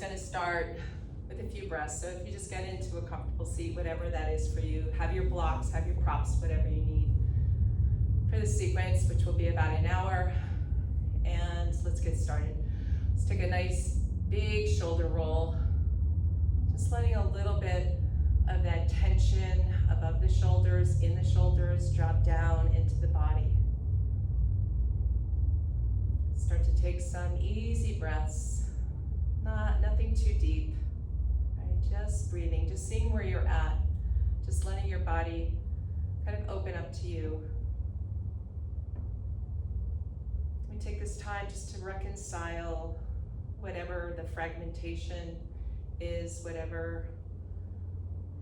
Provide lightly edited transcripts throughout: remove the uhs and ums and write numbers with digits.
gonna start with a few breaths. So if you just get into a comfortable seat, whatever that is for you, have your blocks, have your props, whatever you need for the sequence, which will be about an hour. And let's get started. Let's take a nice big shoulder roll, just letting a little bit of that tension above the shoulders, in the shoulders, drop down into the body. Start to take some easy breaths, nothing too deep, right? Just breathing, just seeing where you're at, just letting your body kind of open up to you. We take this time just to reconcile whatever the fragmentation is,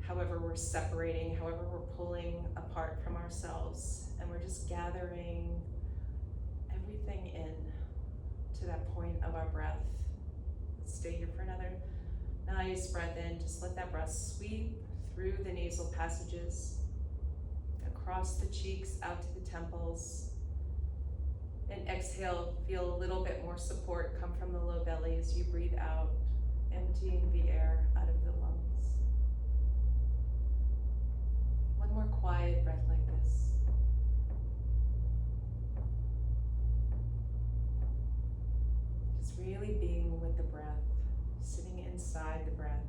however we're separating, however we're pulling apart from ourselves, and we're just gathering everything in to that point of our breath. Let's stay here for another nice breath in. Just let that breath sweep through the nasal passages, across the cheeks, out to the temples. And exhale, feel a little bit more support come from the low belly as you breathe out, emptying the air out of the lungs. One more quiet breath like this. Just really being with the breath, sitting inside the breath.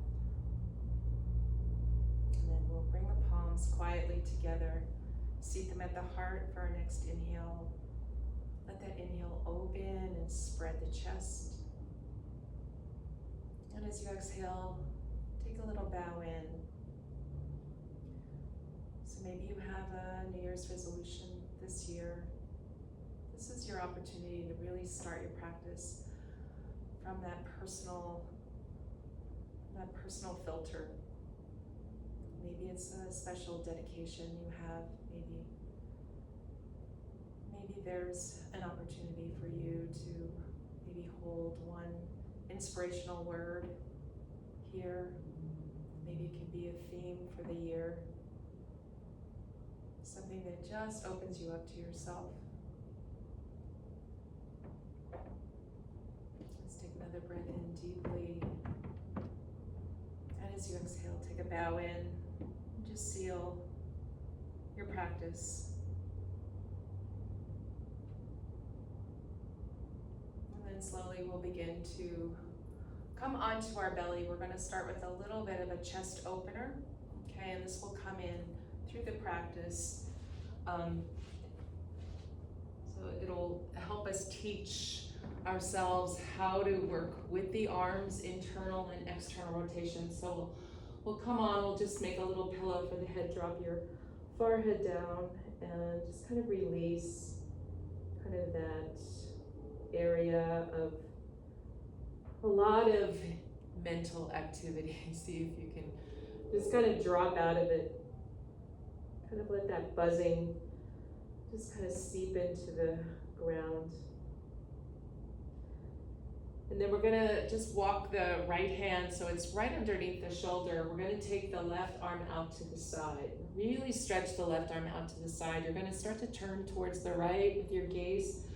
And then we'll bring the palms quietly together, seat them at the heart for our next inhale. Let that inhale open and spread the chest. And as you exhale, take a little bow in. So maybe you have a New Year's resolution this year. This is your opportunity to really start your practice from that personal filter. Maybe it's a special dedication you have, maybe there's an opportunity for you to maybe hold one inspirational word here. Maybe it could be a theme for the year. Something that just opens you up to yourself. Let's take another breath in deeply. And as you exhale, take a bow in and just seal your practice. Slowly we'll begin to come onto our belly. We're going to start with a little bit of a chest opener, okay, and this will come in through the practice. So it'll help us teach ourselves how to work with the arms, internal and external rotation. So we'll come on, we'll just make a little pillow for the head, drop your forehead down and just kind of release kind of that area of a lot of mental activity. See if you can just kind of drop out of it, kind of let that buzzing just kind of seep into the ground. And then we're gonna just walk the right hand so it's right underneath the shoulder. We're gonna take the left arm out to the side. Really stretch the left arm out to the side. You're gonna start to turn towards the right with your gaze.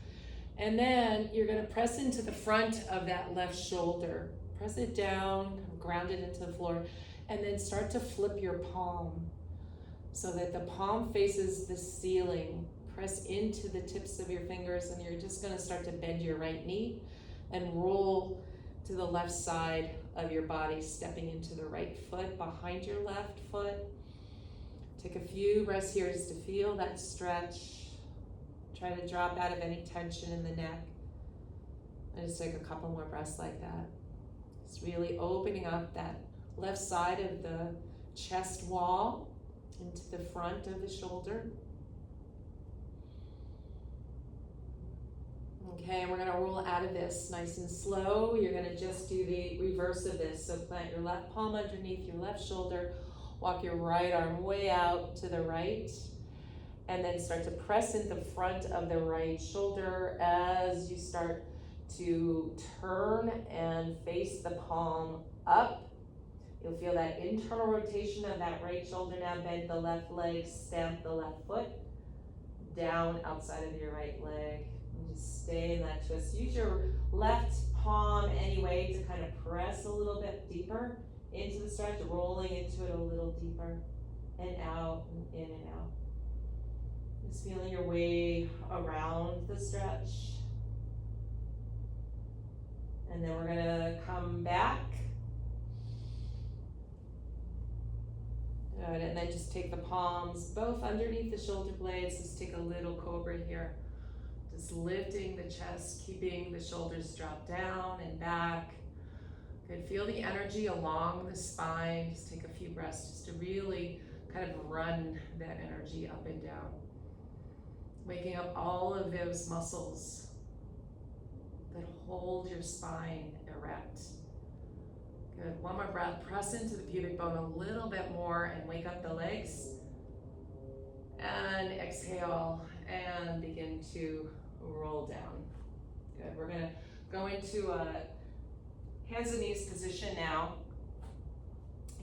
And then you're gonna press into the front of that left shoulder. Press it down, ground it into the floor, and then start to flip your palm so that the palm faces the ceiling. Press into the tips of your fingers, and you're just gonna start to bend your right knee and roll to the left side of your body, stepping into the right foot behind your left foot. Take a few breaths here just to feel that stretch. Try to drop out of any tension in the neck. And just take a couple more breaths like that. Just really opening up that left side of the chest wall into the front of the shoulder. Okay, and we're gonna roll out of this nice and slow. You're gonna just do the reverse of this. So plant your left palm underneath your left shoulder, walk your right arm way out to the right, and then start to press in the front of the right shoulder as you start to turn and face the palm up. You'll feel that internal rotation of that right shoulder. Now bend the left leg, stamp the left foot down outside of your right leg. And just stay in that twist. Use your left palm anyway to kind of press a little bit deeper into the stretch, rolling into it a little deeper, and out, and in and out. Just feeling your way around the stretch. And then we're gonna come back. Good, and then just take the palms both underneath the shoulder blades. Just take a little cobra here. Just lifting the chest, keeping the shoulders drop down and back. Good, feel the energy along the spine. Just take a few breaths just to really kind of run that energy up and down. Waking up all of those muscles that hold your spine erect. Good, one more breath. Press into the pubic bone a little bit more and wake up the legs. And exhale and begin to roll down. Good, we're gonna go into a hands and knees position now.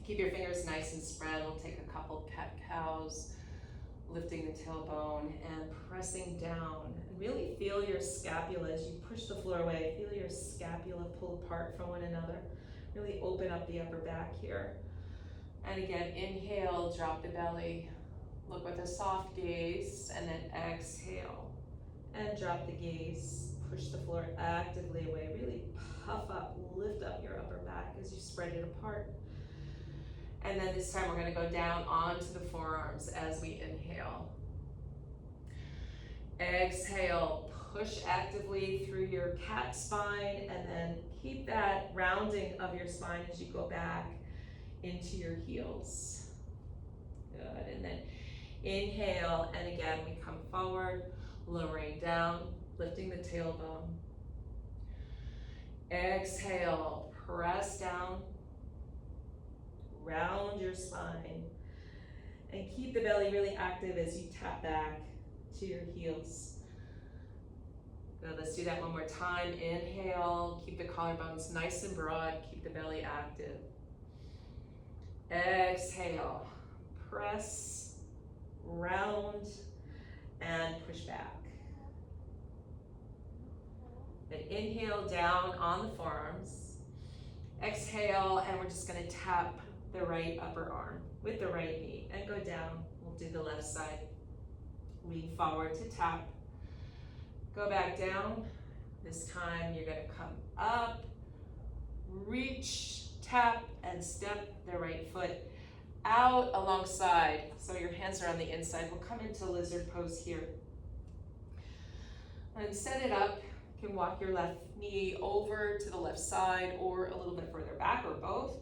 Keep your fingers nice and spread. We'll take a couple cat cows, lifting the tailbone and pressing down. And really feel your scapula as you push the floor away. Feel your scapula pull apart from one another. Really open up the upper back here. And again, inhale, drop the belly. Look with a soft gaze, and then exhale. And drop the gaze. Push the floor actively away. Really puff up, lift up your upper back as you spread it apart. And then this time we're gonna go down onto the forearms as we inhale. Exhale, push actively through your cat spine, and then keep that rounding of your spine as you go back into your heels. Good, and then inhale, and again we come forward, lowering down, lifting the tailbone. Exhale, press down, round your spine, and keep the belly really active as you tap back to your heels. Good, let's do that one more time. Inhale, keep the collarbones nice and broad, keep the belly active. Exhale, press, round, and push back. Then inhale down on the forearms. Exhale, and we're just gonna tap the right upper arm with the right knee and go down. We'll do the left side. Lean forward to tap. Go back down. This time you're gonna come up, reach, tap, and step the right foot out alongside. So your hands are on the inside. We'll come into lizard pose here. And set it up. You can walk your left knee over to the left side or a little bit further back, or both.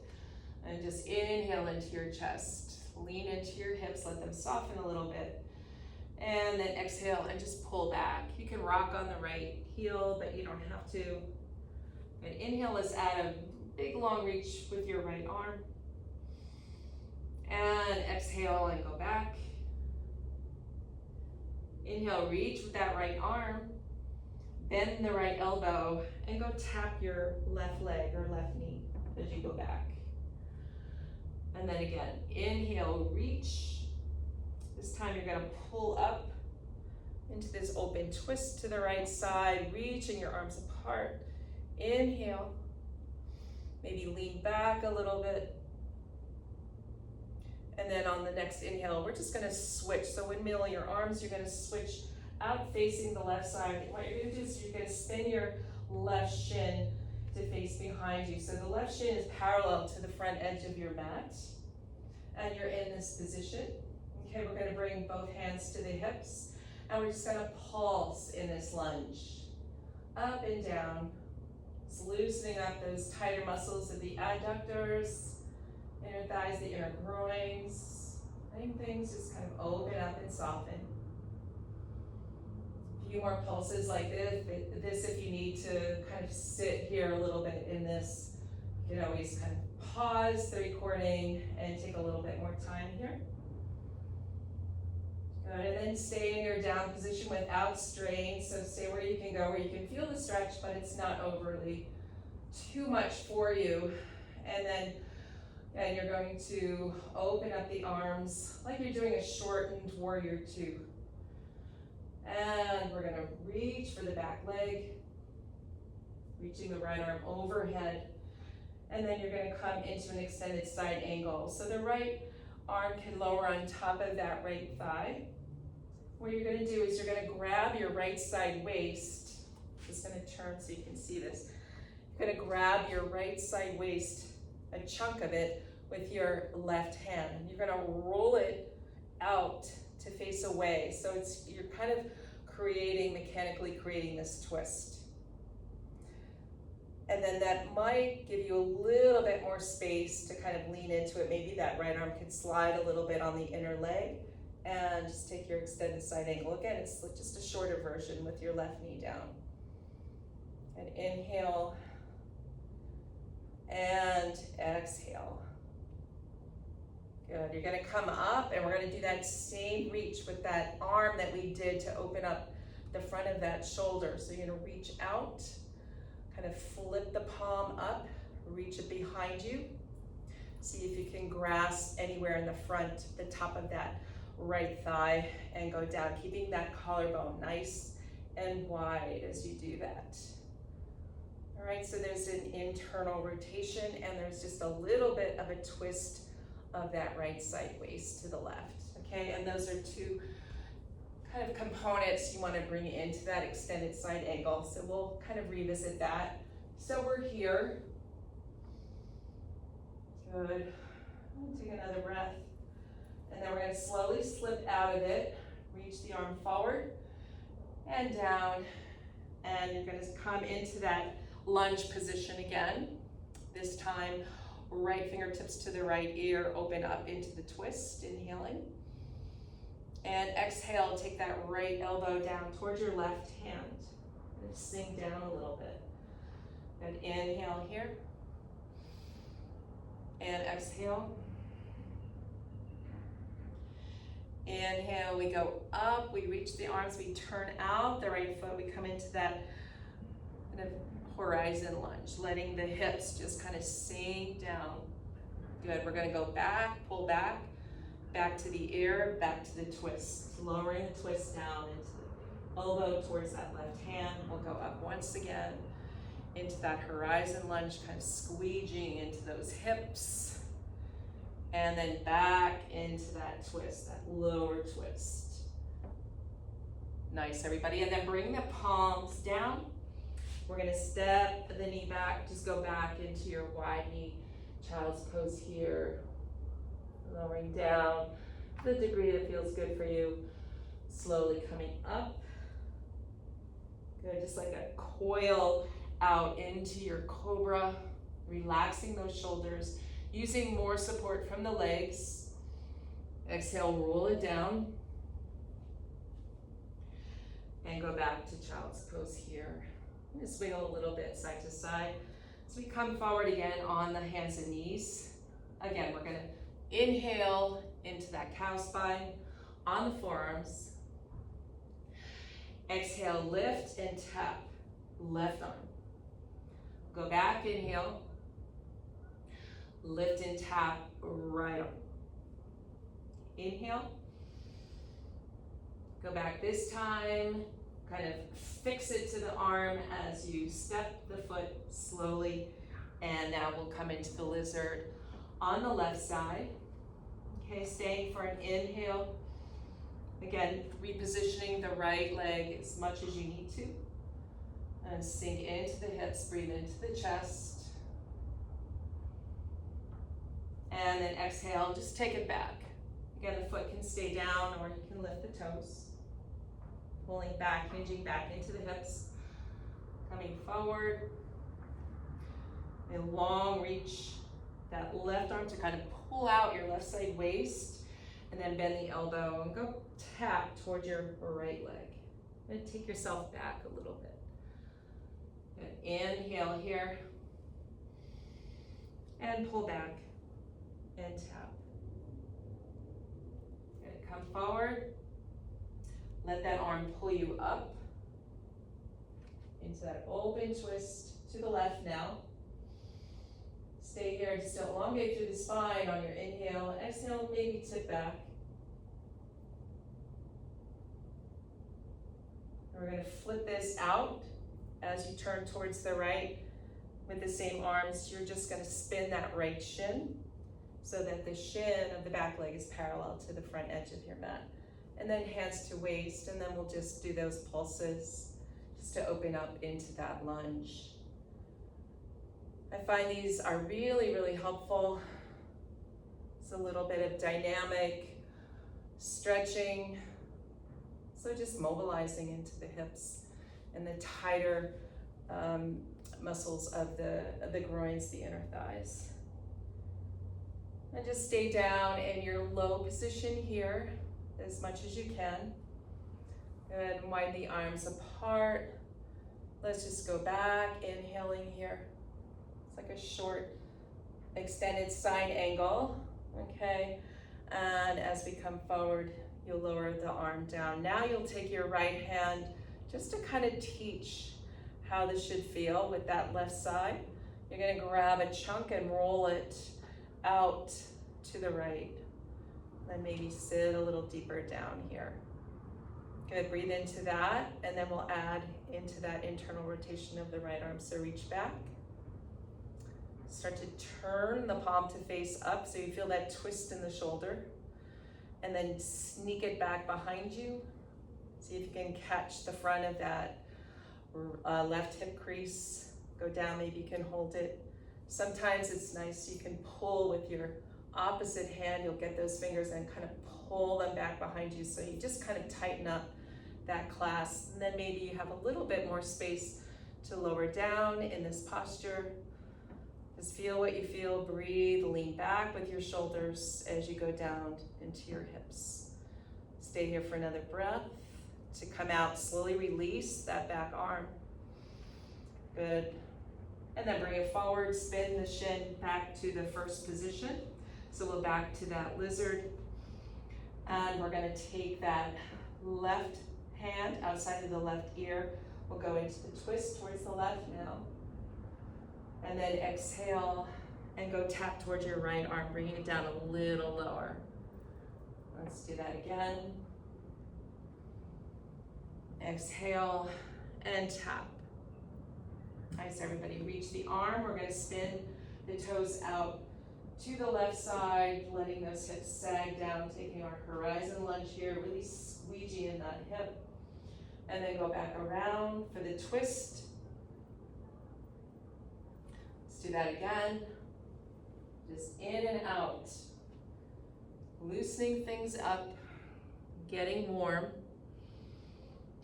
And just inhale into your chest. Lean into your hips, let them soften a little bit. And then exhale and just pull back. You can rock on the right heel, but you don't have to. And inhale, let's add a big long reach with your right arm. And exhale and go back. Inhale, reach with that right arm. Bend the right elbow and go tap your left leg or left knee as you go back. And then again, inhale, reach. This time you're gonna pull up into this open twist to the right side, reaching your arms apart. Inhale, maybe lean back a little bit. And then on the next inhale, we're just gonna switch. So windmill your arms, you're gonna switch out facing the left side. What you're gonna do is you're gonna spin your left shin to face behind you. So the left shin is parallel to the front edge of your mat. And you're in this position. Okay, we're gonna bring both hands to the hips. And we're just gonna pulse in this lunge. Up and down. It's loosening up those tighter muscles of the adductors, inner thighs, the inner groins. Letting things just kind of open up and soften. A few more pulses like this if you need to kind of sit here a little bit in this. You can always kind of pause the recording and take a little bit more time here. Good, and then stay in your down position without strain. So stay where you can go, where you can feel the stretch, but it's not overly too much for you. And then you're going to open up the arms like you're doing a shortened warrior two. And we're gonna reach for the back leg, reaching the right arm overhead. And then you're gonna come into an extended side angle. So the right arm can lower on top of that right thigh. What you're gonna do is you're gonna grab your right side waist. Just gonna turn so you can see this. You're gonna grab your right side waist, a chunk of it, with your left hand. And you're gonna roll it out to face away. So you're kind of mechanically creating this twist. And then that might give you a little bit more space to kind of lean into it. Maybe that right arm could slide a little bit on the inner leg, and just take your extended side angle. Again, it's just a shorter version with your left knee down. And inhale, and exhale. Good, you're gonna come up, and we're gonna do that same reach with that arm that we did to open up the front of that shoulder. So you're gonna reach out, kind of flip the palm up, reach it behind you. See if you can grasp anywhere in the front, the top of that right thigh, and go down, keeping that collarbone nice and wide as you do that. All right, so there's an internal rotation, and there's just a little bit of a twist of that right side waist to the left, okay? And those are two kind of components you want to bring into that extended side angle. So we'll kind of revisit that. So we're here. Good. Take another breath. And then we're going to slowly slip out of it. Reach the arm forward and down. And you're going to come into that lunge position again. This time, right fingertips to the right ear, open up into the twist, inhaling. And exhale, take that right elbow down towards your left hand. And sink down a little bit. And inhale here. And exhale. Inhale, we go up, we reach the arms, we turn out the right foot, we come into that kind of horizon lunge, letting the hips just kind of sink down. Good, we're gonna go back, pull back, back to the ear, back to the twist, lowering the twist down into the elbow towards that left hand. We'll go up once again into that horizon lunge, kind of squeegeeing into those hips. And then back into that twist, that lower twist. Nice, everybody. And then bring the palms down. We're gonna step the knee back, just go back into your wide knee, child's pose here. Lowering down to the degree that feels good for you. Slowly coming up. Good, just like a coil out into your cobra, relaxing those shoulders, using more support from the legs. Exhale, roll it down. And go back to child's pose here. I'm gonna swing a little bit side to side. So we come forward again on the hands and knees. Again, we're gonna inhale into that cow spine on the forearms. Exhale, lift and tap left arm. Go back, inhale. Lift and tap right arm. Inhale. Go back this time. Kind of fix it to the arm as you step the foot slowly. And now we'll come into the lizard on the left side. Okay, staying for an inhale. Again, repositioning the right leg as much as you need to. And sink into the hips, breathe into the chest. And then exhale, just take it back. Again, the foot can stay down or you can lift the toes. Pulling back, hinging back into the hips. Coming forward. A long reach, that left arm to kind of pull out your left side waist. And then bend the elbow and go tap towards your right leg. And take yourself back a little bit. Good. Inhale here. And pull back. And tap. Good. Come forward. Let that arm pull you up into that open twist to the left now. Stay here, just elongate through the spine on your inhale. Exhale, maybe tip back. We're gonna flip this out as you turn towards the right. With the same arms, you're just gonna spin that right shin so that the shin of the back leg is parallel to the front edge of your mat. And then hands to waist, and then we'll just do those pulses just to open up into that lunge. I find these are really, really helpful. It's a little bit of dynamic stretching. So just mobilizing into the hips and the tighter muscles of the groins, the inner thighs. And just stay down in your low position here as much as you can. Good, wind the arms apart. Let's just go back, inhaling here. It's like a short, extended side angle, okay? And as we come forward, you'll lower the arm down. Now you'll take your right hand just to kind of teach how this should feel with that left side. You're gonna grab a chunk and roll it out to the right. Then maybe sit a little deeper down here. Good, breathe into that, and then we'll add into that internal rotation of the right arm. So reach back. Start to turn the palm to face up so you feel that twist in the shoulder. And then sneak it back behind you. See if you can catch the front of that left hip crease. Go down, maybe you can hold it. Sometimes it's nice, you can pull with your opposite hand. You'll get those fingers and kind of pull them back behind you. So you just kind of tighten up that clasp. And then maybe you have a little bit more space to lower down in this posture. Just feel what you feel, breathe, lean back with your shoulders as you go down into your hips. Stay here for another breath. To come out, slowly release that back arm. Good. And then bring it forward, spin the shin back to the first position. So we'll back to that lizard. And we're gonna take that left hand outside of the left ear. We'll go into the twist towards the left now. And then exhale and go tap towards your right arm, bringing it down a little lower. Let's do that again. Exhale and tap. Nice, everybody. Reach the arm. We're gonna spin the toes out to the left side, letting those hips sag down, taking our horizon lunge here, really squeegee in that hip. And then go back around for the twist. Let's do that again. Just in and out. Loosening things up, getting warm.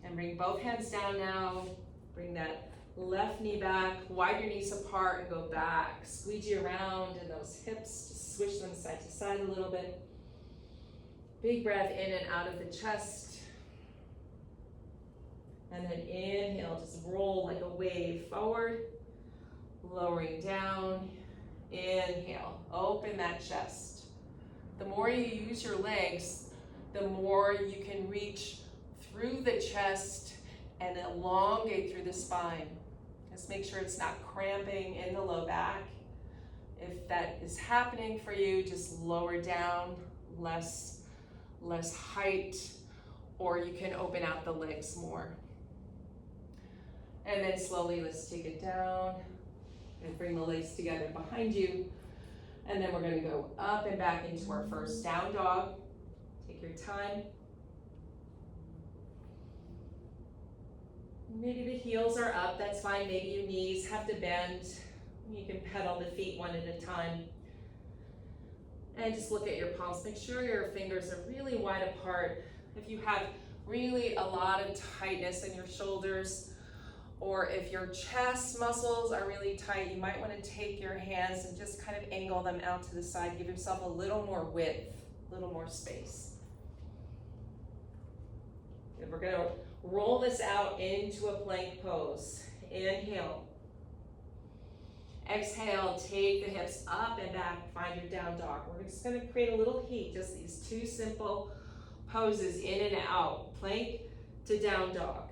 And bring both hands down now. Bring that left knee back, widen your knees apart and go back. Squeegee around in those hips, just swish them side to side a little bit. Big breath in and out of the chest. And then inhale, just roll like a wave forward, lowering down. Inhale, open that chest. The more you use your legs, the more you can reach through the chest and elongate through the spine. Just make sure it's not cramping in the low back. If that is happening for you, just lower down, less height, or you can open out the legs more. And then slowly, let's take it down and bring the legs together behind you. And then we're gonna go up and back into our first down dog. Take your time. Maybe the heels are up, that's fine. Maybe your knees have to bend. You can pedal the feet one at a time. And just look at your palms. Make sure your fingers are really wide apart. If you have really a lot of tightness in your shoulders, or if your chest muscles are really tight, you might want to take your hands and just kind of angle them out to the side. Give yourself a little more width, a little more space. And we're gonna roll this out into a plank pose. Inhale. Exhale, take the hips up and back, find your down dog. We're just gonna create a little heat, just these two simple poses, in and out. Plank to down dog.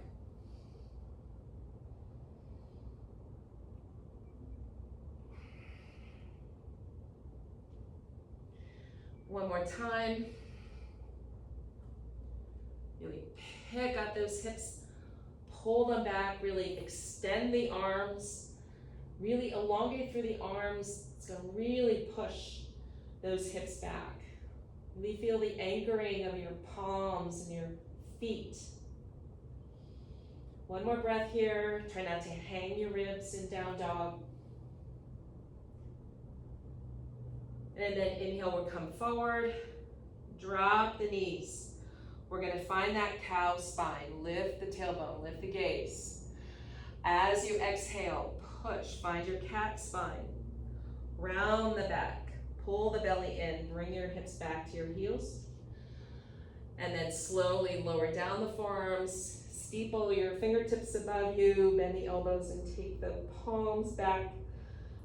One more time. Really pick up those hips pull them back, really extend the arms, really elongate through the arms. It's gonna really push those hips back. Really feel the anchoring of your palms and your feet. One more breath here. Try not to hang your ribs in down dog. And then inhale, we'll come forward, drop the knees. We're gonna find that cow spine, lift the tailbone, lift the gaze. As you exhale, push, find your cat spine. Round the back, pull the belly in, bring your hips back to your heels. And then slowly lower down the forearms, steeple your fingertips above you, bend the elbows and take the palms back,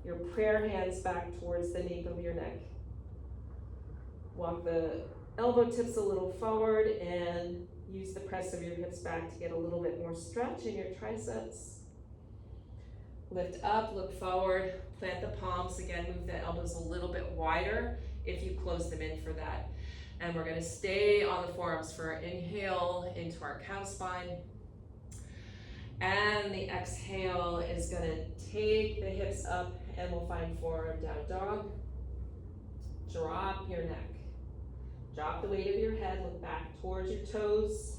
your prayer hands back towards the nape of your neck. Walk the elbow tips a little forward and use the press of your hips back to get a little bit more stretch in your triceps. Lift up, look forward, plant the palms. Again, move the elbows a little bit wider if you close them in for that. And we're gonna stay on the forearms for our inhale into our cow spine. And the exhale is gonna take the hips up and we'll find forearm down dog. Drop your neck. Drop the weight of your head, look back towards your toes.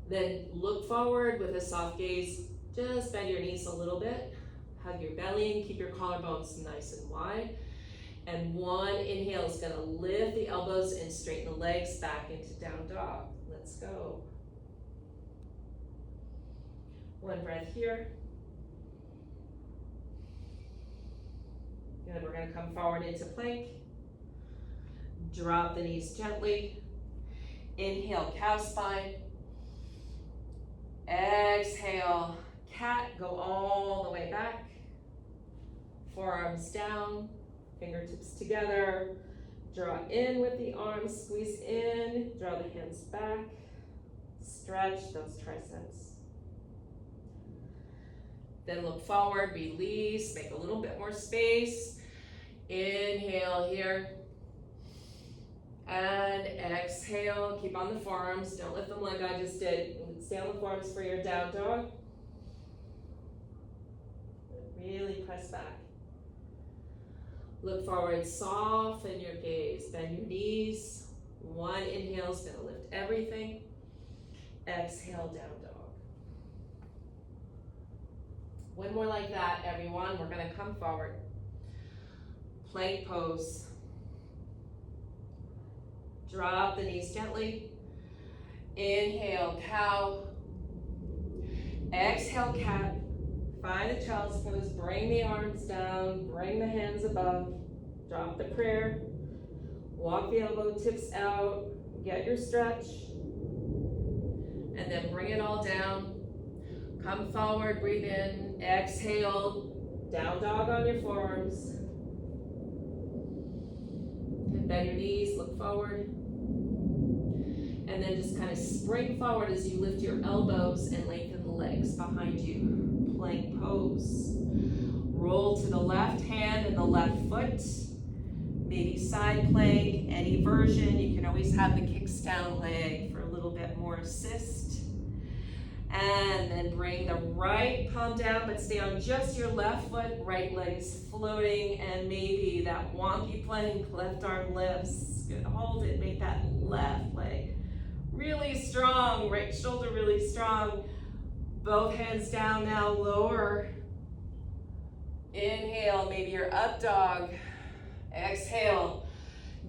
Then look forward with a soft gaze. Just bend your knees a little bit. Hug your belly and keep your collarbones nice and wide. And one inhale is gonna lift the elbows and straighten the legs back into down dog. Let's go. One breath here. Good, we're gonna come forward into plank. Drop the knees gently. Inhale, cow spine. Exhale, cat, go all the way back. Forearms down, fingertips together. Draw in with the arms, squeeze in, draw the hands back. Stretch those triceps. Then look forward, release, make a little bit more space. Inhale here. And exhale, keep on the forearms, don't lift them like I just did. Stay on the forearms for your down dog. Really press back. Look forward, soften your gaze, bend your knees. One inhale is gonna lift everything. Exhale, down dog. One more like that, everyone. We're gonna come forward. Plank pose. Drop the knees gently. Inhale, cow. Exhale, cat. Find the child's pose. Bring the arms down. Bring the hands above. Drop the prayer. Walk the elbow tips out. Get your stretch. And then bring it all down. Come forward, breathe in. Exhale. Down dog on your forearms. And bend your knees, look forward. And then just kind of spring forward as you lift your elbows and lengthen the legs behind you. Plank pose. Roll to the left hand and the left foot. Maybe side plank, any version. You can always have the kicks down leg for a little bit more assist. And then bring the right palm down, but stay on just your left foot. Right leg is floating, and maybe that wonky plank, left arm lifts. Good, hold it, make that left leg really strong, right shoulder really strong. Both hands down now, lower. Inhale, maybe you're up dog. Exhale,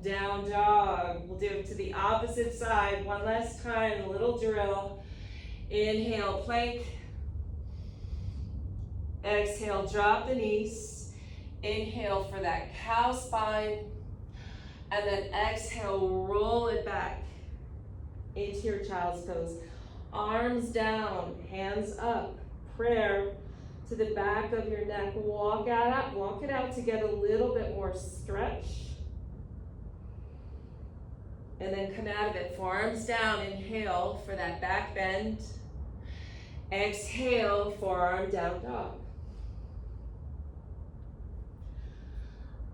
down dog. We'll do it to the opposite side one last time, a little drill. Inhale, plank. Exhale, drop the knees. Inhale for that cow spine. And then exhale, roll it back into your child's pose. Arms down, hands up. Prayer to the back of your neck. Walk it out to get a little bit more stretch. And then come out of it, forearms down. Inhale for that back bend. Exhale, forearm down dog.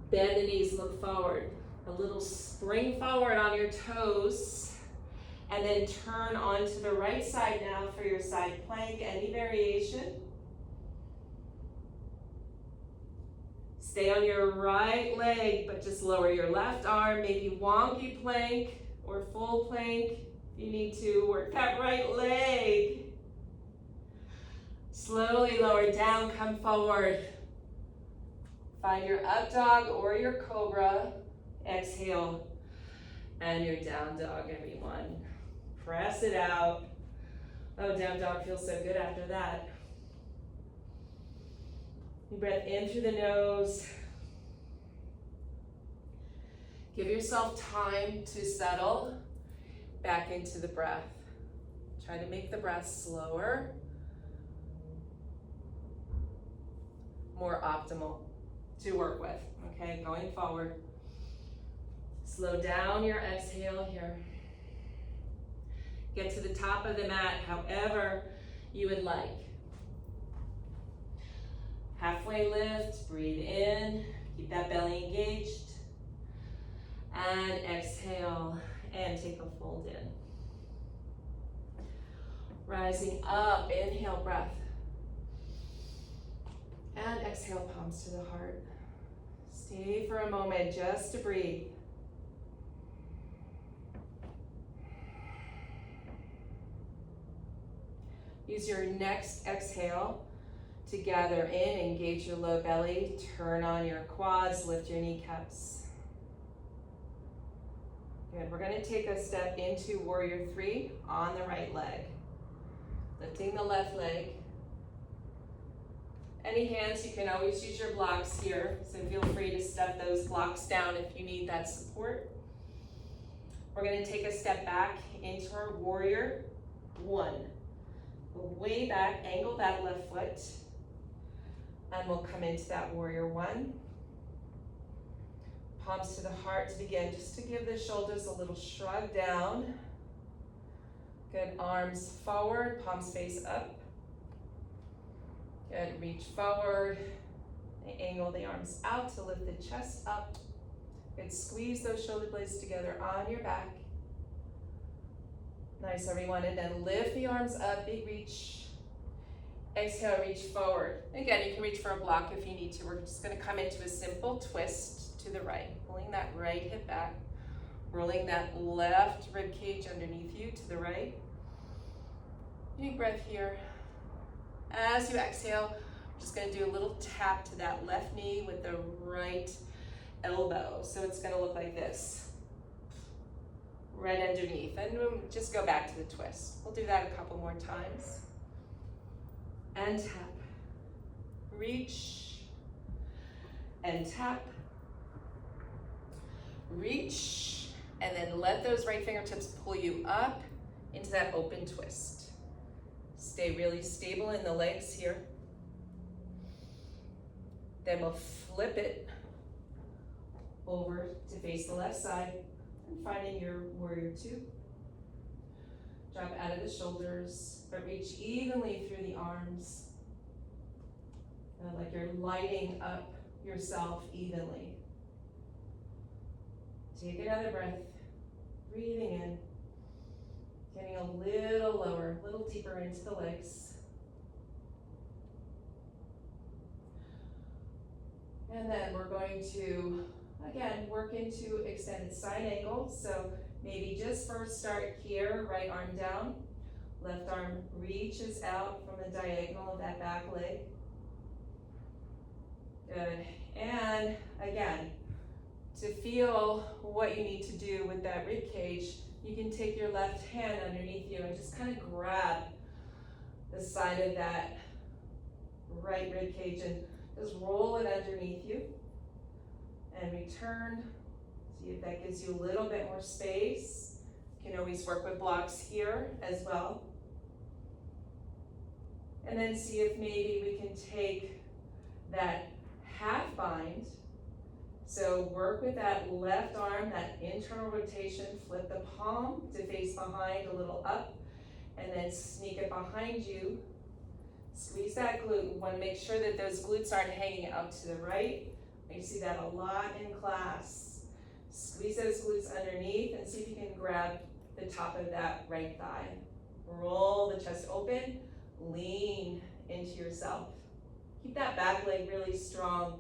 Bend the knees, look forward. A little spring forward on your toes. And then turn onto the right side now for your side plank, any variation. Stay on your right leg, but just lower your left arm, maybe wonky plank or full plank. You need to work that right leg. Slowly lower down, come forward. Find your up dog or your cobra. Exhale, and your down dog, everyone. Press it out. Oh, down dog feels so good after that. Breath in through the nose. Give yourself time to settle back into the breath. Try to make the breath slower, more optimal to work with, okay? Going forward. Slow down your exhale here. Get to the top of the mat however you would like. Halfway lift, breathe in, keep that belly engaged. And exhale, and take a fold in. Rising up, inhale, breath. And exhale, palms to the heart. Stay for a moment just to breathe. Use your next exhale to gather in, engage your low belly, turn on your quads, lift your kneecaps. Good, we're gonna take a step into warrior three on the right leg. Lifting the left leg. Any hands, you can always use your blocks here, so feel free to step those blocks down if you need that support. We're gonna take a step back into our warrior one. Go way back, angle that left foot, and we'll come into that warrior one. Palms to the heart to begin, just to give the shoulders a little shrug down. Good, arms forward, palms face up. Good, reach forward, angle the arms out to lift the chest up. Good, squeeze those shoulder blades together on your back. Nice, everyone, and then lift the arms up, big reach. Exhale, reach forward. Again, you can reach for a block if you need to. We're just gonna come into a simple twist to the right, pulling that right hip back, rolling that left rib cage underneath you to the right. Big breath here. As you exhale, we're just gonna do a little tap to that left knee with the right elbow. So it's gonna look like this. Right underneath, and we'll just go back to the twist. We'll do that a couple more times. And tap. Reach. And tap. Reach. And then let those right fingertips pull you up into that open twist. Stay really stable in the legs here. Then we'll flip it over to face the left side. Finding your warrior two. Drop out of the shoulders, but reach evenly through the arms. Like you're lighting up yourself evenly. Take another breath, breathing in, getting a little lower, a little deeper into the legs. And then we're going to again, work into extended side angle. So maybe just first start here, right arm down. Left arm reaches out from the diagonal of that back leg. Good. And again, to feel what you need to do with that rib cage, you can take your left hand underneath you and just kind of grab the side of that right rib cage and just roll it underneath you. And return. See if that gives you a little bit more space. You can always work with blocks here as well. And then see if maybe we can take that half bind. So work with that left arm, that internal rotation, flip the palm to face behind, a little up, and then sneak it behind you. Squeeze that glute. We want to make sure that those glutes aren't hanging out to the right. You see that a lot in class. Squeeze those glutes underneath and see if you can grab the top of that right thigh. Roll the chest open, lean into yourself. Keep that back leg really strong.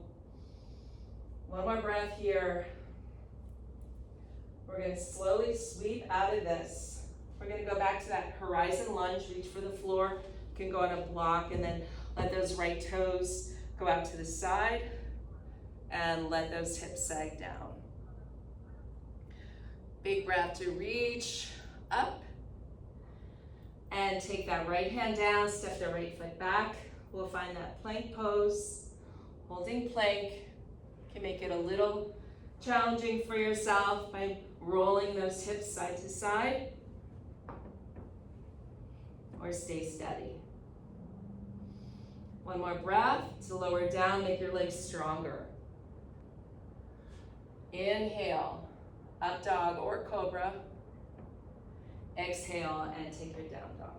One more breath here. We're gonna slowly sweep out of this. We're gonna go back to that horizon lunge, reach for the floor. You can go on a block and then let those right toes go out to the side and let those hips sag down. Big breath to reach up and take that right hand down, step the right foot back. We'll find that plank pose. Holding plank can make it a little challenging for yourself by rolling those hips side to side, or stay steady. One more breath to lower down, make your legs stronger. Inhale, up dog or cobra. Exhale and take your down dog.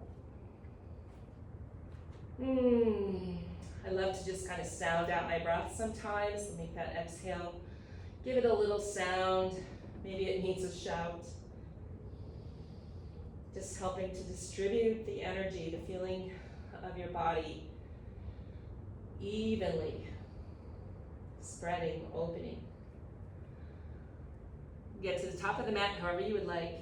I love to just kind of sound out my breath sometimes and make that exhale. Give it a little sound. Maybe it needs a shout. Just helping to distribute the energy, the feeling of your body evenly, spreading, opening. Get to the top of the mat however you would like.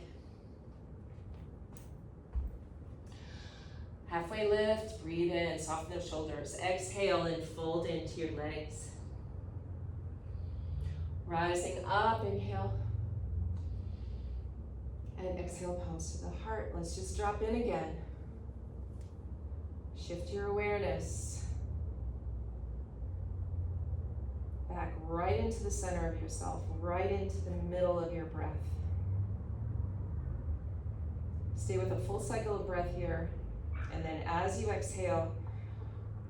Halfway lift, breathe in, soften those shoulders. Exhale and fold into your legs. Rising up, inhale. And exhale, palms to the heart. Let's just drop in again. Shift your awareness back right into the center of yourself, right into the middle of your breath. Stay with a full cycle of breath here. And then as you exhale,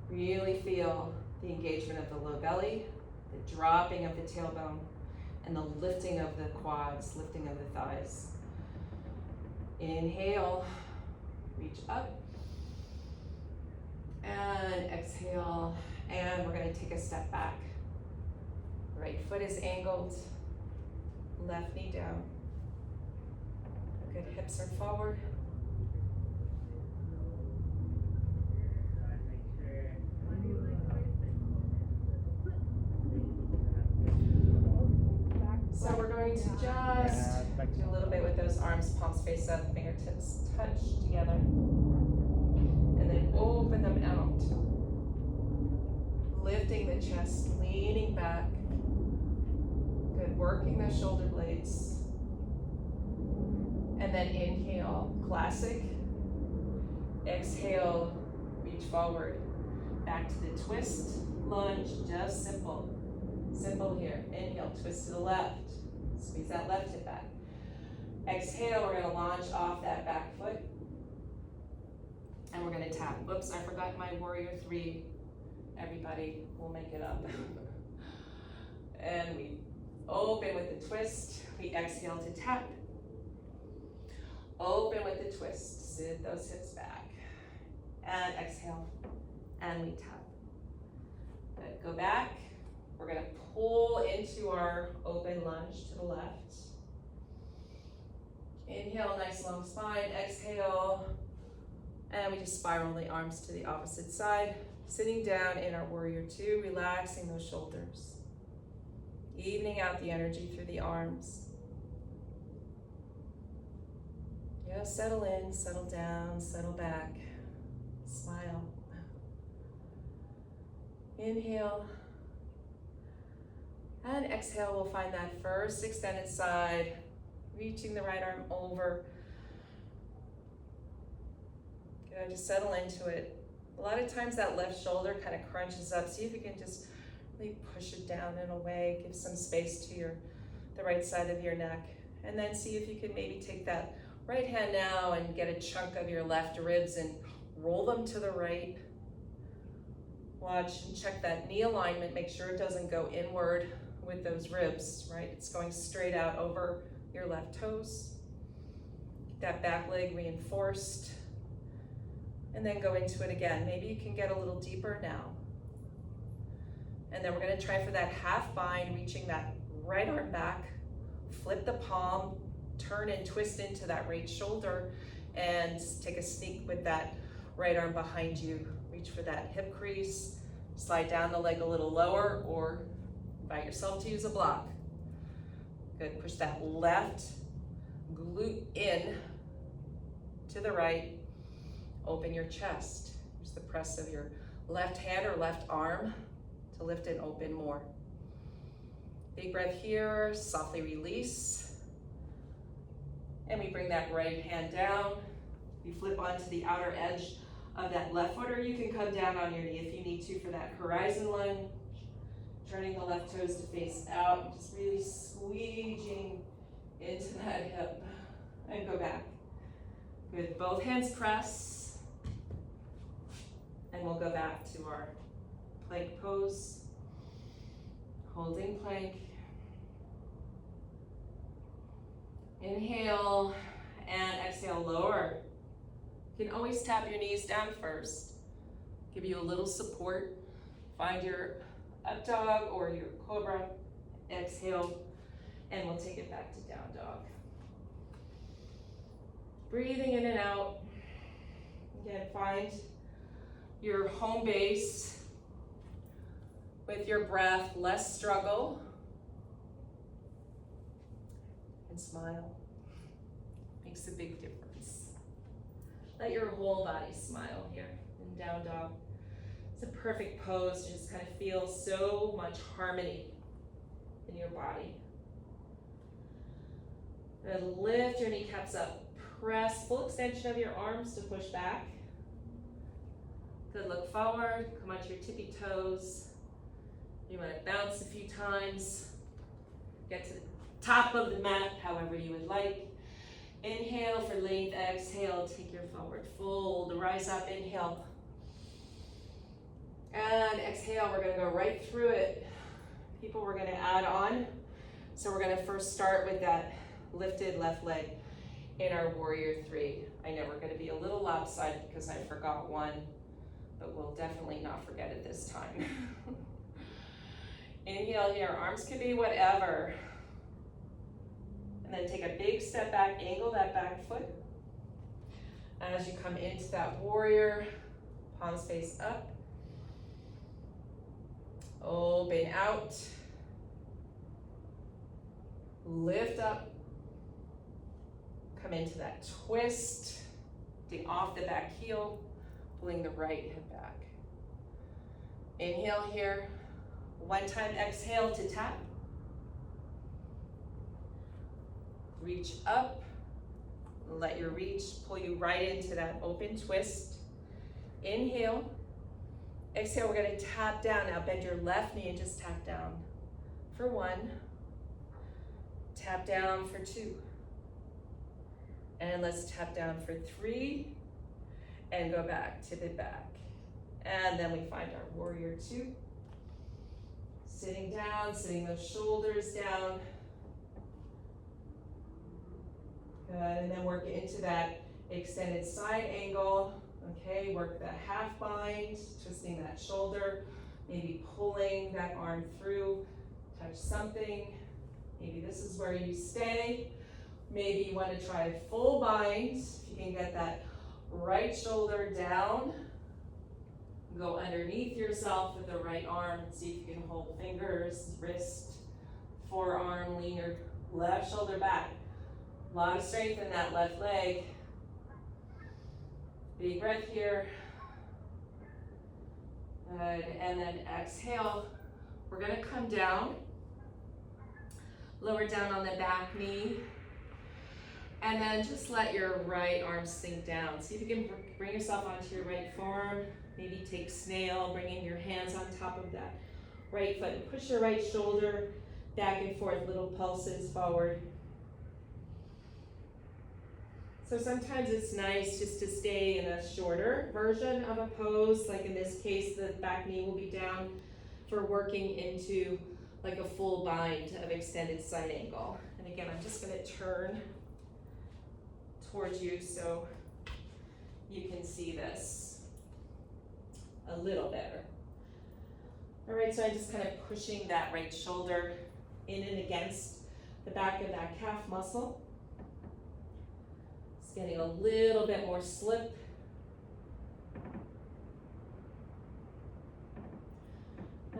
really feel the engagement of the low belly, the dropping of the tailbone, and the lifting of the quads, lifting of the thighs. Inhale, reach up, and exhale, and we're gonna take a step back. Right foot is angled, left knee down. Good, hips are forward. So we're going to just do a little bit with those arms, palms face up, fingertips touch together. And then open them out. Lifting the chest, leaning back. Good, working the shoulder blades. And then inhale, classic. Exhale, reach forward. Back to the twist, lunge, just simple. Simple here. Inhale, twist to the left. Squeeze that left hip back. Exhale, we're gonna launch off that back foot. And we're gonna tap. Whoops, I forgot my warrior 3. Everybody will make it up. And we open with the twist. We exhale to tap. Open with the twist. Sit those hips back. And exhale. And we tap. Good. Go back. We're gonna pull into our open lunge to the left. Inhale, nice long spine. Exhale. And we just spiral the arms to the opposite side. Sitting down in our warrior 2, relaxing those shoulders. Evening out the energy through the arms. Yeah, settle in, settle down, settle back. Smile. Inhale. And exhale, we'll find that first extended side, reaching the right arm over. Good, just settle into it. A lot of times that left shoulder kind of crunches up. See if you can just really push it down and away, give some space to the right side of your neck. And then see if you can maybe take that right hand now and get a chunk of your left ribs and roll them to the right. Watch and check that knee alignment, make sure it doesn't go inward with those ribs, right? It's going straight out over your left toes. Get that back leg reinforced. And then go into it again. Maybe you can get a little deeper now. And then we're gonna try for that half bind, reaching that right arm back. Flip the palm turn and twist into that right shoulder and take a sneak with that right arm behind you. Reach for that hip crease, slide down the leg a little lower, or invite yourself to use a block. Good, push that left glute in to the right, open your chest. Use the press of your left hand or left arm to lift and open more. Big breath here, softly release. And we bring that right hand down. You flip onto the outer edge of that left foot, or you can come down on your knee if you need to for that horizon lunge. Turning the left toes to face out, just really squeeging into that hip. And go back. Good, both hands press. And we'll go back to our plank pose. Holding plank. Inhale and exhale, lower. You can always tap your knees down first. Give you a little support. Find your up dog or your cobra. Exhale, and we'll take it back to down dog. Breathing in and out. Again, find your home base with your breath, less struggle. And smile. Makes a big difference. Let your whole body smile here in down dog. It's a perfect pose to just kind of feel so much harmony in your body. And lift your kneecaps up. Press full extension of your arms to push back. Good, look forward, come onto your tippy toes. You want to bounce a few times. Get to the top of the mat, however you would like. Inhale for length, exhale, take your forward fold, rise up, inhale. And exhale, we're gonna go right through it. People, we're gonna add on. So we're gonna first start with that lifted left leg in our warrior three. I know we're gonna be a little lopsided because I forgot one, but we'll definitely not forget it this time. Inhale here, arms can be whatever. And then take a big step back, angle that back foot. As you come into that warrior, palms face up. Open out. Lift up. Come into that twist. Take off the back heel, pulling the right hip back. Inhale here. One time exhale to tap. Reach up, let your reach pull you right into that open twist. Inhale, exhale, we're gonna tap down. Now bend your left knee and just tap down for one. Tap down for two. And let's tap down for three and go back, tip it back. And then we find our warrior two. Sitting down, sitting those shoulders down. Good, and then work into that extended side angle. Okay, work the half bind, twisting that shoulder, maybe pulling that arm through, touch something. Maybe this is where you stay. Maybe you want to try a full bind. If you can get that right shoulder down, go underneath yourself with the right arm. See if you can hold fingers, wrist, forearm, lean your left shoulder back. A lot of strength in that left leg. Big breath here. Good, and then exhale. We're gonna come down. Lower down on the back knee. And then just let your right arm sink down. See if you can bring yourself onto your right forearm. Maybe take snail, bringing your hands on top of that right foot. And push your right shoulder back and forth, little pulses forward. So sometimes it's nice just to stay in a shorter version of a pose. Like in this case, the back knee will be down for working into like a full bind of extended side angle. And again, I'm just gonna turn towards you so you can see this a little better. All right, so I'm just kind of pushing that right shoulder in and against the back of that calf muscle. It's getting a little bit more slip.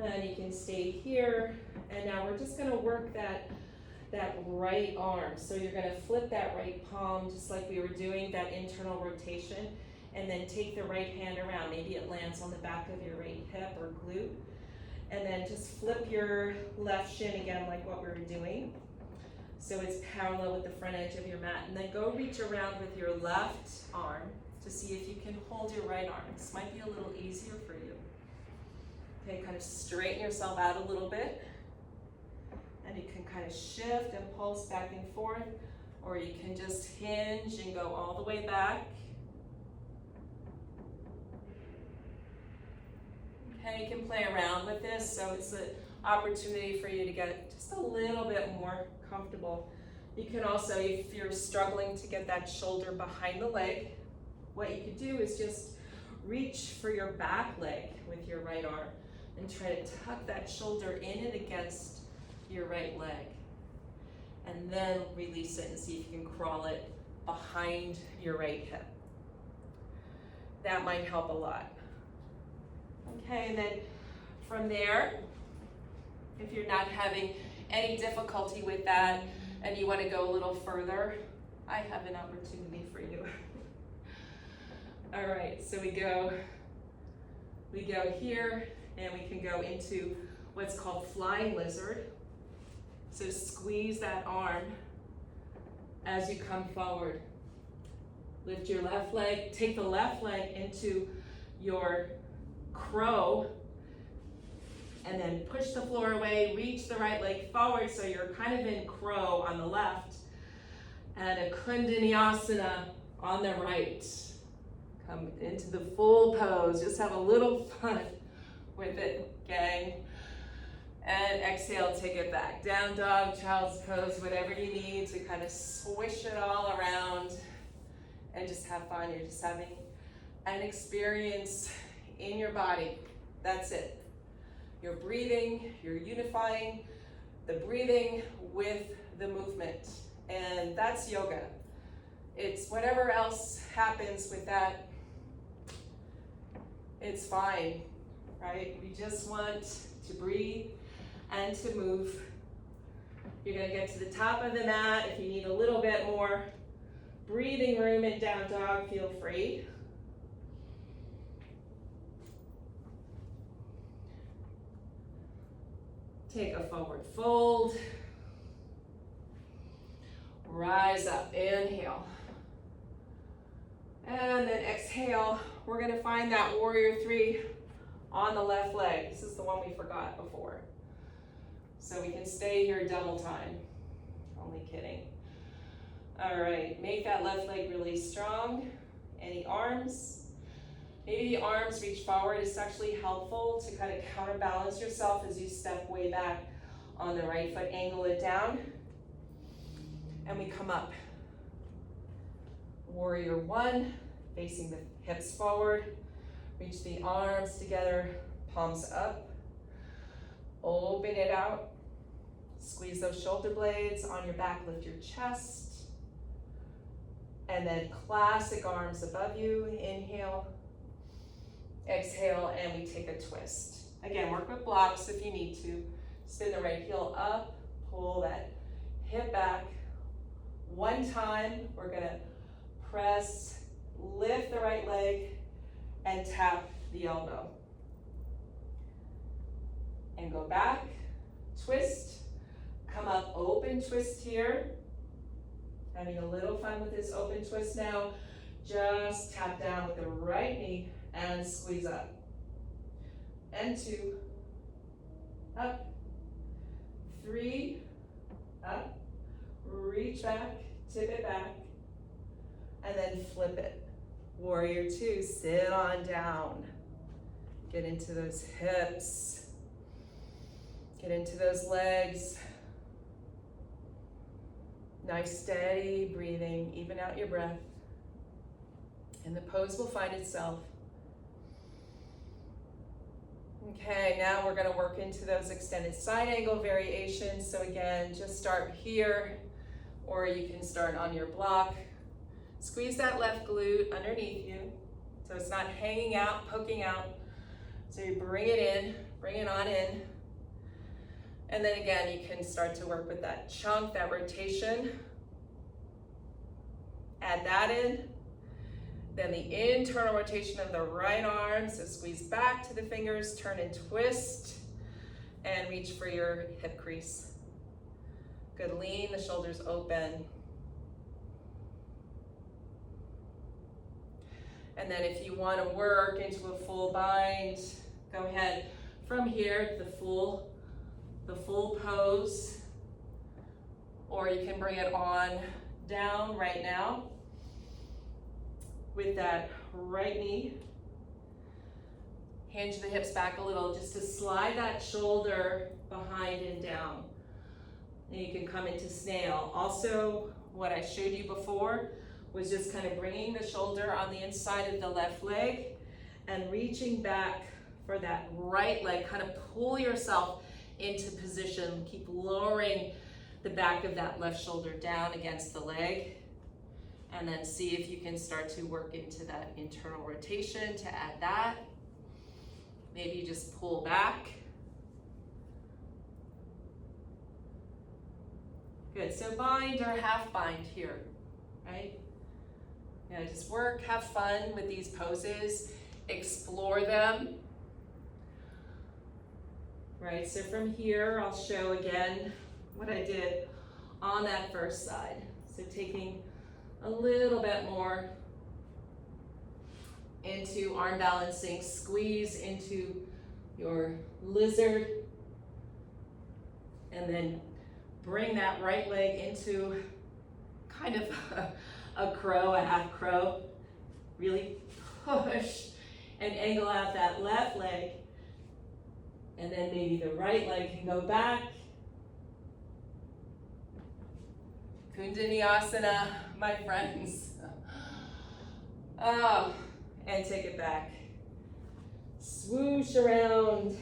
And you can stay here. And now we're just gonna work that right arm. So you're gonna flip that right palm just like we were doing, that internal rotation, and then take the right hand around. Maybe it lands on the back of your right hip or glute. And then just flip your left shin again like what we were doing. So it's parallel with the front edge of your mat. And then go reach around with your left arm to see if you can hold your right arm. This might be a little easier for you. Okay, kind of straighten yourself out a little bit. And you can kind of shift and pulse back and forth, or you can just hinge and go all the way back. Okay, you can play around with this, so it's an opportunity for you to get just a little bit more comfortable. You can also, if you're struggling to get that shoulder behind the leg, what you could do is just reach for your back leg with your right arm and try to tuck that shoulder in and against your right leg. And then release it and see if you can crawl it behind your right hip. That might help a lot. Okay, and then from there, if you're not having any difficulty with that and you want to go a little further, I have an opportunity for you. All right, so we go here, and we can go into what's called flying lizard. So squeeze that arm as you come forward. Lift your left leg, take the left leg into your crow, and then push the floor away, reach the right leg forward so you're kind of in crow on the left, and a Kundalini on the right. Come into the full pose, just have a little fun with it, gang. And exhale, take it back. Down dog, child's pose, whatever you need to kind of swish it all around and just have fun. You're just having an experience in your body. That's it. You're breathing, you're unifying the breathing with the movement. And that's yoga. It's whatever else happens with that, it's fine, right? We just want to breathe and to move. You're gonna get to the top of the mat. If you need a little bit more breathing room in down dog, feel free. Take a forward fold. Rise up, inhale. And then exhale. We're gonna find that warrior three on the left leg. This is the one we forgot before. So we can stay here double time. Only kidding. All right, make that left leg really strong. Any arms? Maybe the arms reach forward. It's actually helpful to kind of counterbalance yourself as you step way back on the right foot. Angle it down. And we come up. Warrior one, facing the hips forward. Reach the arms together, palms up. Open it out. Squeeze those shoulder blades on your back, lift your chest. And then classic arms above you. Inhale. Exhale, and we take a twist. Again, work with blocks if you need to. Spin the right heel up, pull that hip back. One time, we're gonna press, lift the right leg, and tap the elbow. And go back, twist, come up, open twist here. Having a little fun with this open twist now. Just tap down with the right knee and squeeze up. And two, up, three, up, reach back, tip it back, and then flip it. Warrior two, sit on down. Get into those hips. Get into those legs. Nice steady breathing, even out your breath. And the pose will find itself. Okay, now we're gonna work into those extended side angle variations. So again, just start here, or you can start on your block. Squeeze that left glute underneath you, so it's not hanging out, poking out. So you bring it in, bring it on in. And then again, you can start to work with that chunk, that rotation. Add that in. Then the internal rotation of the right arm, so squeeze back to the fingers, turn and twist, and reach for your hip crease. Good, lean the shoulders open. And then if you want to work into a full bind, go ahead. From here, the full pose, or you can bring it on down right now with that right knee. Hinge the hips back a little just to slide that shoulder behind and down. And you can come into snail. Also, what I showed you before was just kind of bringing the shoulder on the inside of the left leg and reaching back for that right leg. Kind of pull yourself into position. Keep lowering the back of that left shoulder down against the leg. And then see if you can start to work into that internal rotation to add that. Maybe you just pull back. Good, so bind or half bind here, right? Yeah, just work, have fun with these poses, explore them. Right, so from here, I'll show again what I did on that first side. So taking a little bit more into arm balancing, squeeze into your lizard, and then bring that right leg into kind of a crow, a half crow. Really push and angle out that left leg, and then maybe the right leg can go back. Kundalini my friends. Oh, and take it back. Swoosh around.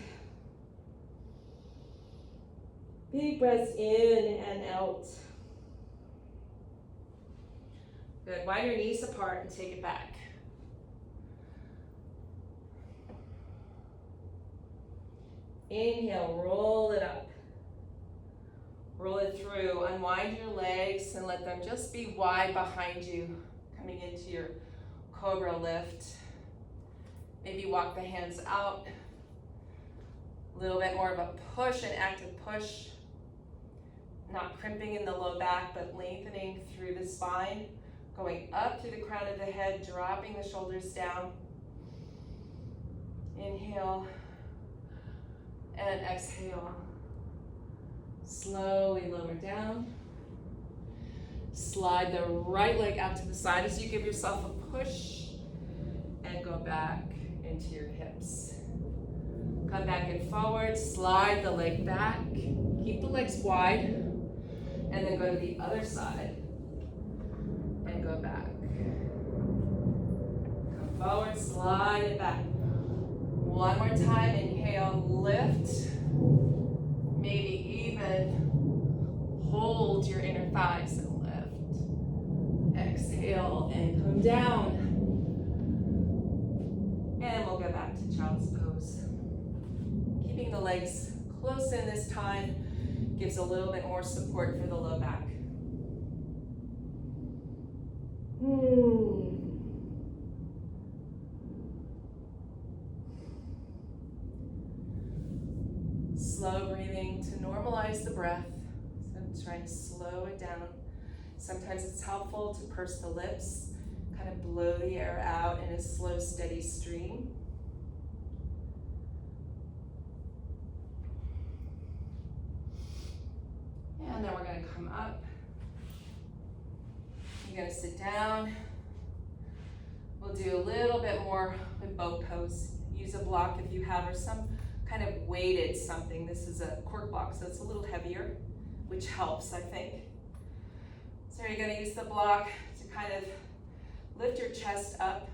Big breaths in and out. Good, widen your knees apart and take it back. Inhale, roll it up. Roll it through, unwind your legs and let them just be wide behind you, coming into your cobra lift. Maybe walk the hands out. A little bit more of a push, an active push. Not crimping in the low back, but lengthening through the spine. Going up through the crown of the head, dropping the shoulders down. Inhale and exhale. Slowly lower down. Slide the right leg out to the side as you give yourself a push and go back into your hips. Come back and forward, slide the leg back. Keep the legs wide and then go to the other side and go back. Come forward, slide it back. One more time, inhale, lift. Maybe even hold your inner thighs and lift. Exhale and come down. And we'll go back to child's pose. Keeping the legs close in this time gives a little bit more support for the low back. Slow breathing to normalize the breath. So I'm trying to slow it down. Sometimes it's helpful to purse the lips, kind of blow the air out in a slow, steady stream. And then we're going to come up. You're going to sit down. We'll do a little bit more with boat pose. Use a block if you have, or some kind of weighted something. This is a cork block, so it's a little heavier, which helps, I think. So you're going to use the block to kind of lift your chest up,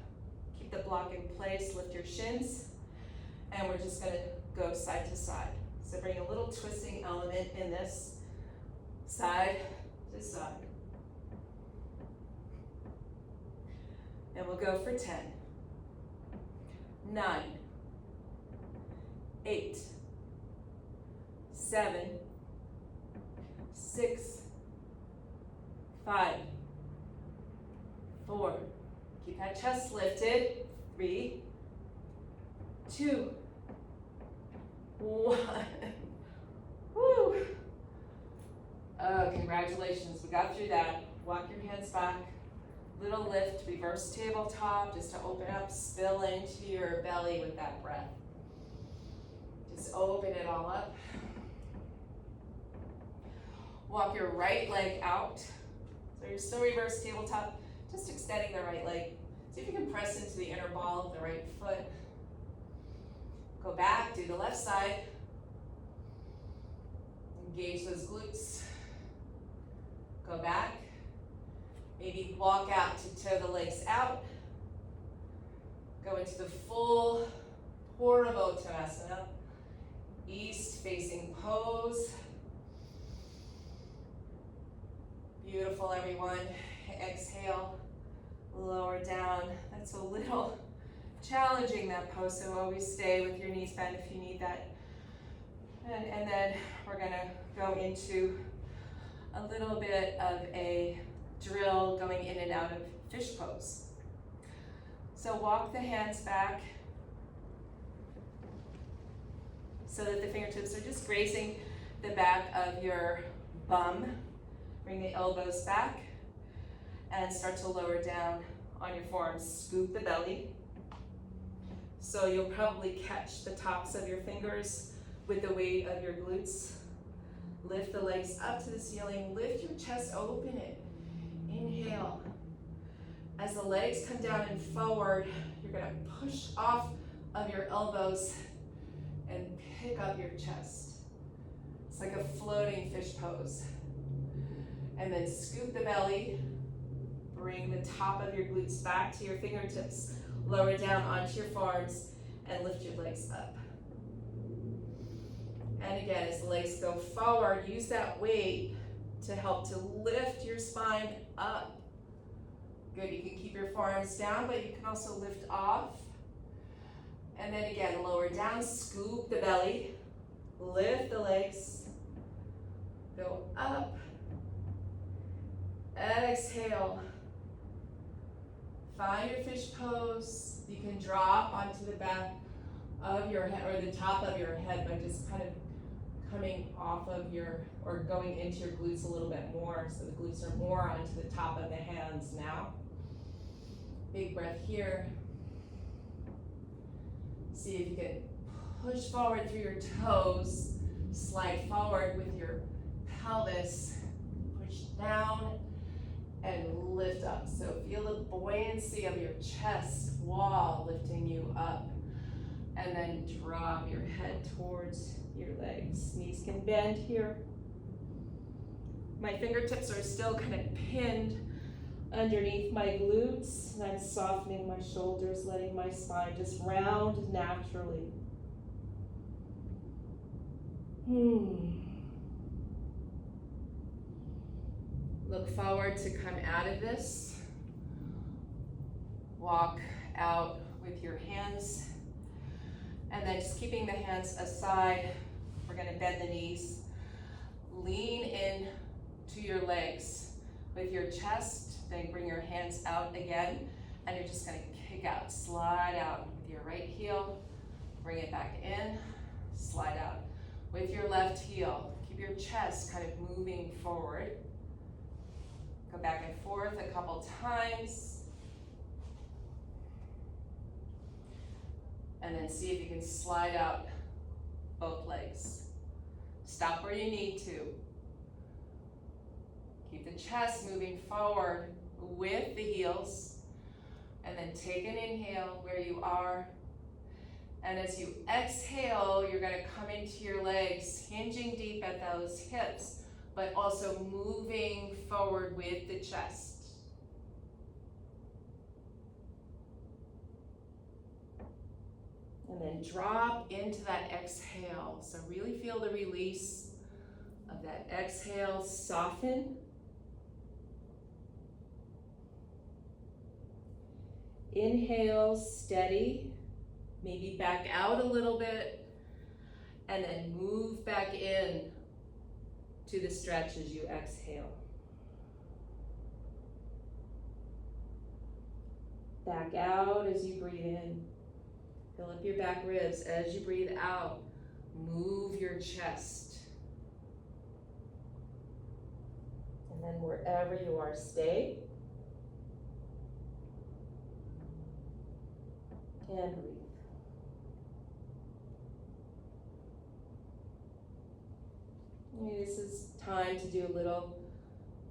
keep the block in place, lift your shins, and we're just going to go side to side. So bring a little twisting element in this, side to side. And we'll go for 10, 9, 8, 7, 6, 5, 4. Keep that chest lifted. 3, 2, 1. Woo! Oh, congratulations, we got through that. Walk your hands back. Little lift, reverse tabletop, just to open up, spill into your belly with that breath. Just open it all up. Walk your right leg out. So you're still reverse tabletop, just extending the right leg. See if you can press into the inner ball of the right foot. Go back, do the left side. Engage those glutes. Go back. Maybe walk out to toe the legs out. Go into the full Purvottanasana, east facing pose. Beautiful, everyone. Exhale, lower down. That's a little challenging, that pose, so always stay with your knees bent if you need that. And then we're gonna go into a little bit of a drill going in and out of fish pose. So walk the hands back so that the fingertips are just grazing the back of your bum. Bring the elbows back and start to lower down on your forearms. Scoop the belly. So you'll probably catch the tops of your fingers with the weight of your glutes. Lift the legs up to the ceiling. Lift your chest, open it. Inhale. As the legs come down and forward, you're gonna push off of your elbows and pick up your chest. It's like a floating fish pose. And then scoop the belly. Bring the top of your glutes back to your fingertips. Lower down onto your forearms and lift your legs up. And again, as the legs go forward, use that weight to help to lift your spine up. Good, you can keep your forearms down, but you can also lift off. And then again, lower down, scoop the belly, lift the legs, go up, exhale. Find your fish pose. You can drop onto the back of your head, or the top of your head, by just kind of coming off of your, or going into your glutes a little bit more, so the glutes are more onto the top of the hands now. Big breath here. See if you can push forward through your toes, slide forward with your pelvis, push down and lift up. So feel the buoyancy of your chest wall lifting you up, and then drop your head towards your legs. Knees can bend here. My fingertips are still kind of pinned underneath my glutes, and I'm softening my shoulders, letting my spine just round naturally. Look forward to come out of this. Walk out with your hands, and then just keeping the hands aside, we're gonna bend the knees. Lean in to your legs with your chest, then bring your hands out again, and you're just gonna kick out, slide out with your right heel, bring it back in, slide out. With your left heel, keep your chest kind of moving forward. Go back and forth a couple times. And then see if you can slide out both legs. Stop where you need to. Keep the chest moving forward with the heels. And then take an inhale where you are. And as you exhale, you're gonna come into your legs, hinging deep at those hips, but also moving forward with the chest. And then drop into that exhale. So really feel the release of that exhale, soften. Inhale, steady, maybe back out a little bit, and then move back in to the stretch as you exhale. Back out as you breathe in. Fill up your back ribs. As you breathe out, move your chest. And then wherever you are, stay. And breathe. This is time to do a little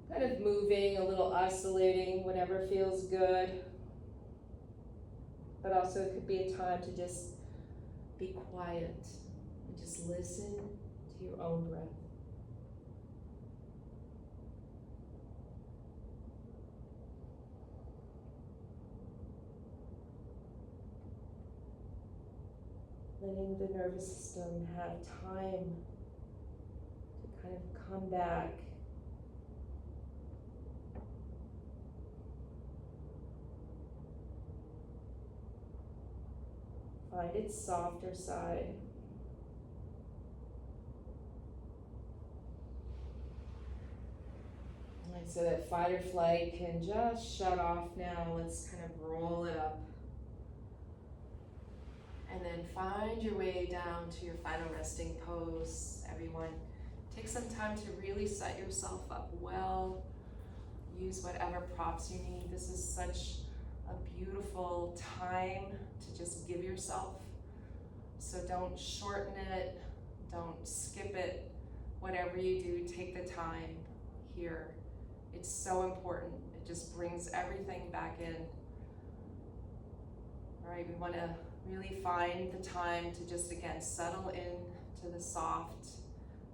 kind of moving, a little oscillating, whatever feels good. But also it could be a time to just be quiet and just listen to your own breath. Letting the nervous system have time to kind of come back. Find its softer side. And so that fight or flight can just shut off now. Let's kind of roll it up. And then find your way down to your final resting pose. Everyone, take some time to really set yourself up well. Use whatever props you need. This is such a beautiful time to just give yourself. So don't shorten it, don't skip it. Whatever you do, take the time here. It's so important. It just brings everything back in. All right, we want to really find the time to just, again, settle in to the soft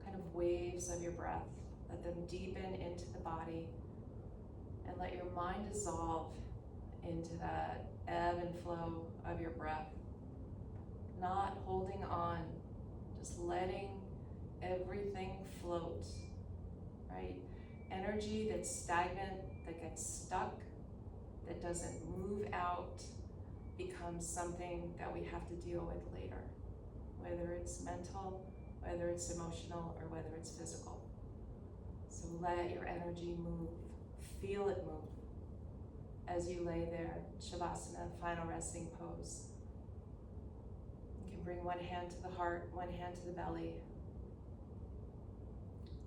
kind of waves of your breath. Let them deepen into the body and let your mind dissolve into that ebb and flow of your breath. Not holding on, just letting everything float, right? Energy that's stagnant, that gets stuck, that doesn't move out, becomes something that we have to deal with later, whether it's mental, whether it's emotional, or whether it's physical. So let your energy move, feel it move as you lay there, Shavasana, final resting pose. You can bring one hand to the heart, one hand to the belly.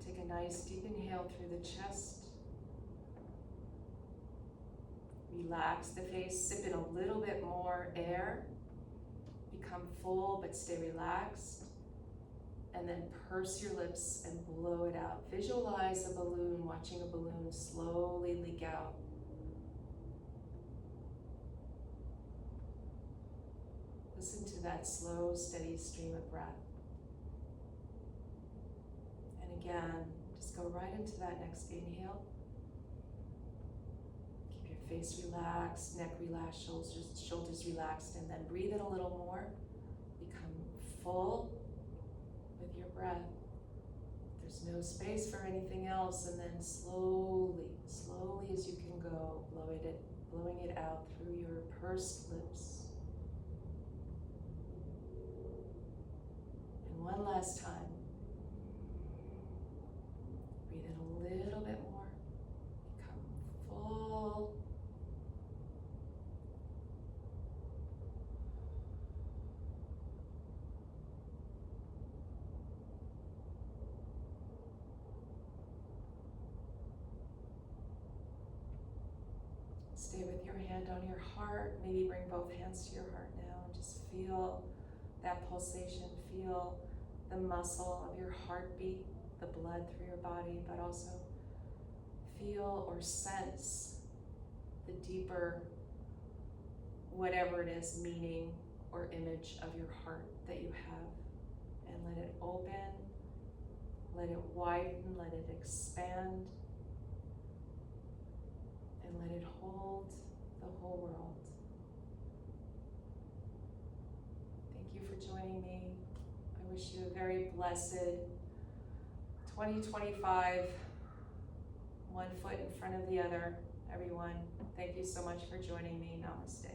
Take a nice deep inhale through the chest. Relax the face, sip in a little bit more air. Become full, but stay relaxed. And then purse your lips and blow it out. Visualize a balloon, watching a balloon slowly leak out. Listen to that slow, steady stream of breath. And again, just go right into that next inhale. Face relaxed, neck relaxed, shoulders relaxed, and then breathe in a little more. Become full with your breath. There's no space for anything else, and then slowly as you can go, blowing it out through your pursed lips. And one last time. Breathe in a little bit more. Become full. Stay with your hand on your heart. Maybe bring both hands to your heart now and just feel that pulsation. Feel the muscle of your heartbeat, the blood through your body, but also feel or sense the deeper, whatever it is, meaning or image of your heart that you have. And let it open, let it widen, let it expand. And let it hold the whole world. Thank you for joining me. I wish you a very blessed 2025, one foot in front of the other, everyone. Thank you so much for joining me. Namaste.